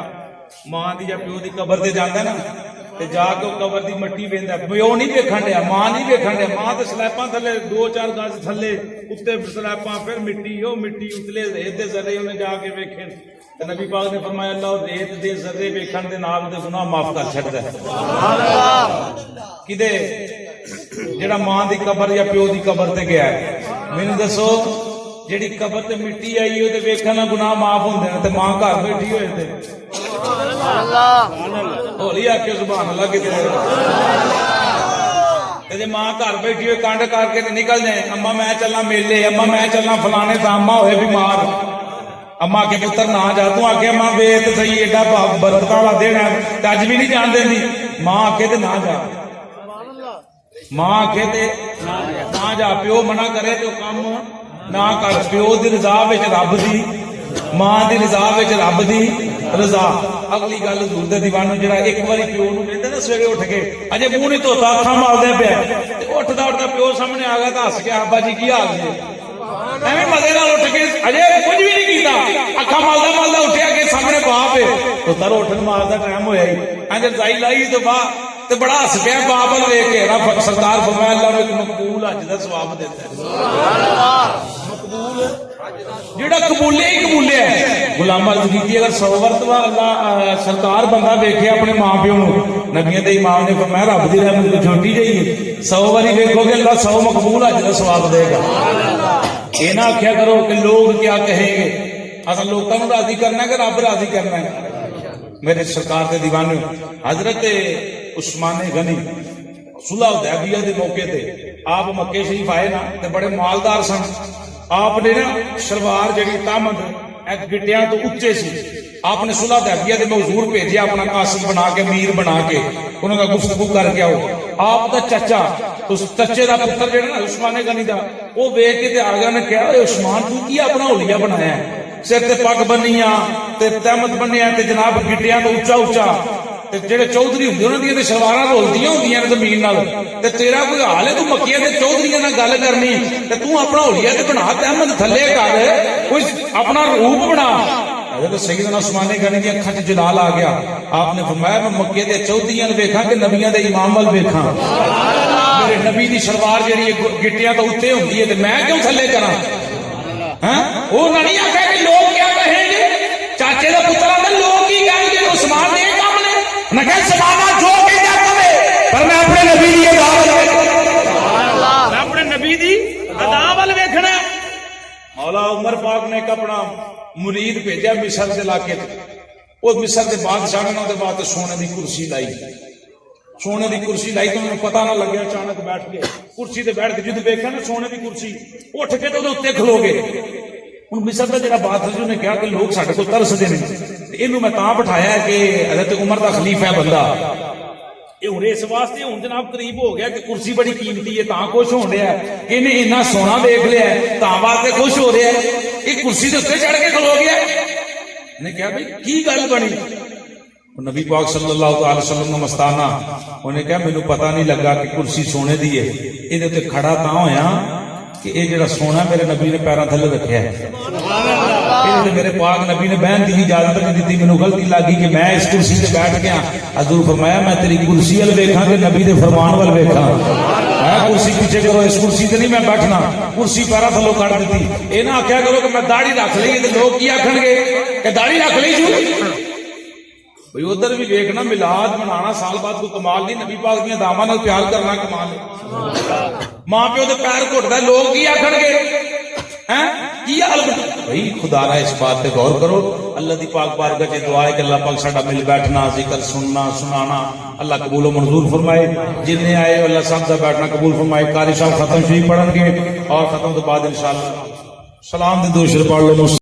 ماں دی یا پیو دی قبر تے جاندا نا تے جا کے قبر دی مٹی ویندا پیو نہیں ویکھن دیا ماں نہیں ویکھن دیا. ماں تے سلیپاں تھلے 2-4 گز تھلے اُتے سلیپاں پھر مٹی او مٹی اتلے ریت دے ذرے انہیں جا کے ویکھے. نبی پاک نے فرمایا اللہ ریت دے ذرے ویکھن دے نال دے گناہ معاف کر چھڈدا ہے. کدے جڑا ماں دی قبر یا پیو دی قبر تے گیا ہے مینوں دسو جڑی قبر تے مٹی آئی او تے ویکھن نال گناہ معاف ہوندے نے تے ماں گھر بیٹھی ہوئے تے سبحان اللہ ہولی آ کے سبحان اللہ کتے تے ماں گھر بیٹھی ہوئے کانڈ کر کے نکل جائے اما میں چلنا میلے اما میں چلنا فلانے تے اما ہوئے بیمار اما کے پتر نہ جا تو آ کے اما ویت صحیح ایڈا برکت والا دن ہے اج بھی نہیں جان دینی. ماں آکھے تے نہ جا ماں آکھے تے نہ جا پیو منع کرے تو کام نہ کر. پیو دی رضا وچ رب دی ماں دی رضا وچ رب دی رضا. اگلی گل حضور دے دیوانو جڑا ایک واری پیو نو ویندا نا سویرے اٹھ کے اجے منہ نہیں دھوتا اکھاں مالدا پیا تے اٹھدا اٹھدا پیو سامنے آ گیا تے ہس کے ابا جی کی حال جی ایویں مزے نال اٹھ کے اجے کچھ بھی نہیں کیتا اکھاں مالدا مالدا اٹھیا کہ سامنے باپ ہے تو تر اٹھن مار دا ٹائم ہویا ہی انج رضائی لائی تو تے بڑا ہس پیا باپ ول ویکھ کے رب سرکار فرمایا اللہ نے مقبول حج دا ثواب دیتا ہے. سبحان اللہ مقبول جڑا قبولے ہی قبولے ہے. غلام عرض کیتی اگر 100 مرتبہ اللہ سرکار بندہ ویکھے اپنے ماں پیو نو نبیوں دے امام نے فرمایا رب دی رحمت کو چھوٹی جئی ہے 100 واری ویکھو گے اللہ 100 مقبول حج دا ثواب دے گا. یہ نہ آخیا کرو کہ لوگ کیا کہیں گے اصل لوگوں کو راضی کرنا ہے کہ رب راضی کرنا ہے. میرے سرکار دے دیوانے حضرت عثمان غنی صلح حدیبیہ دے موقع تے آپ مکے شریف آئے نا تے بڑے مالدار سن. آپ نے نا شلوار جڑی تامند ایک گٹیاں تو اچے سی آپ نے صلح حدیبیہ دے حضور بھیجیا اپنا قاصد بنا کے امیر بنا کے انہوں کا گفتگو کر کے آؤ. آپ دا چچا اس چچے دا پتر جڑا نا عثمان غنی دا وہ ویکھ کے تے آ گیا نے کہا اے عثمان تو کی اپنا ہولیا بنایا ہے سر تے پگ بنیا تے تہمت بنیا تے جناب گٹیاں تو اچا اچا تے جڑے چودھری ہوندے انہاں دی تے شلواراں رولدیاں ہوندیاں نے زمین نال تے تیرا کوئی حال ہے تو مکیاں دے چودھریاں نال گل کرنی تے تو اپنا ہولیا تے بنا تہمت تھلے کر کوئی اپنا روپ بنا. حضرت سیدنا عثمان غنی دی اکھاں وچ جلال آ گیا. آپ نے فرمایا میں مکے دے چودھریاں نوں ویکھاں کہ نبیاں دے امام ول ویکھاں میرے نبی دی شلوار جڑی گٹیاں تو اوتے ہوندی ہے تے میں کیوں تھلے کراں. ہاں وہ نہیں آکھے کہ لوگ کیا کہیں گے چاچے دا پتر آندا لوگ ہی کہیں گے عثمان دے کام نے میں کہ زمانہ جو کہتا کرے پر میں اپنے نبی دی ادا سبحان اللہ میں اپنے نبی دی ادا ول ویکھنا. مولا عمر پاک نے ایک اپنا مرید بھیجا مصر کے علاقے وہ مصر کے بادشاہ نے انہوں نے بعد سونے دی کرسی لائی سونے دی کرسی لائی تو انہوں پتہ نہ لگیا اچانک بیٹھ گئے کرسی تے بیٹھ کے جدوں ویکھیا نا سونے دی کرسی اٹھ کے تے اوتے کھلو گئے. ہن مصر دا جڑا بادشاہ نے کہا کہ لوگ ساڈے کول ترسدے نے اینوں میں تاں بٹھایا کہ حضرت عمر دا خلیفہ ہے بندہ یہ ہن اس واسطے ہن جناب قریب ہو گیا کہ کرسی بڑی قیمتی ہے تاں خوش ہون رہا ہے کہ انہیں اتنا سونا دیکھ لیا ہے تاں واسطے خوش ہو رہا ہے. یہ کرسی دے اوتے چڑھ کے کھلو گیا نے کہا بھائی کی گل بنی؟ نبی پاک صلی اللہ علیہ وسلم نے مستانہ انہیں کہا مینوں پتہ نہیں لگا کہ کرسی سونے دی ہے، یہ تے کھڑا تاں ہویا کہ یہ جڑا سونا میرے نبی نے پیراں تھلے رکھیا ہے، یہ میرے پاک نبی نے بہن دی اجازت نہیں دیتی، مینوں غلطی لگی کہ میں اس کرسی تے بیٹھ گیا۔ حضور فرمایا میں تیری کرسی ول ویکھاں کہ نبی دے فرمان ول ویکھاں؟ میں کرسی پیچھے کرو، اس کرسی تے نہیں میں بیٹھنا، کرسی پیراں تھلوں کڈ دتی۔ اے نہ آکھیا کرو کہ میں داڑھی رکھ لئی تے لوگ کی آکھن گے کہ داڑھی رکھ لئی جو بھئی ادھر بھی دیکھنا، میلاد منانا سال بعد کوئی کمال نہیں، نبی پاک دیاں داماں نال پیار کرنا کمال ہے۔ ماں پیو دے پیر گھٹدا لوگ کی آکھن گے؟ ہیں کی حال بھئی خدا را اس بات تے غور کرو۔ اللہ دی پاک بارگاہ چ دعا ہے کہ اللہ پاک ساڈا مل بیٹھنا، ذکر سننا سنانا اللہ قبول و منظور فرمائے۔ جن نے آئے اللہ صاحب دا بیٹھنا قبول فرمائے۔ قاری صاحب ختم شریف پڑھن گے اور ختم تو بعد انشاءاللہ سلام دے دو شر پڑھ لو۔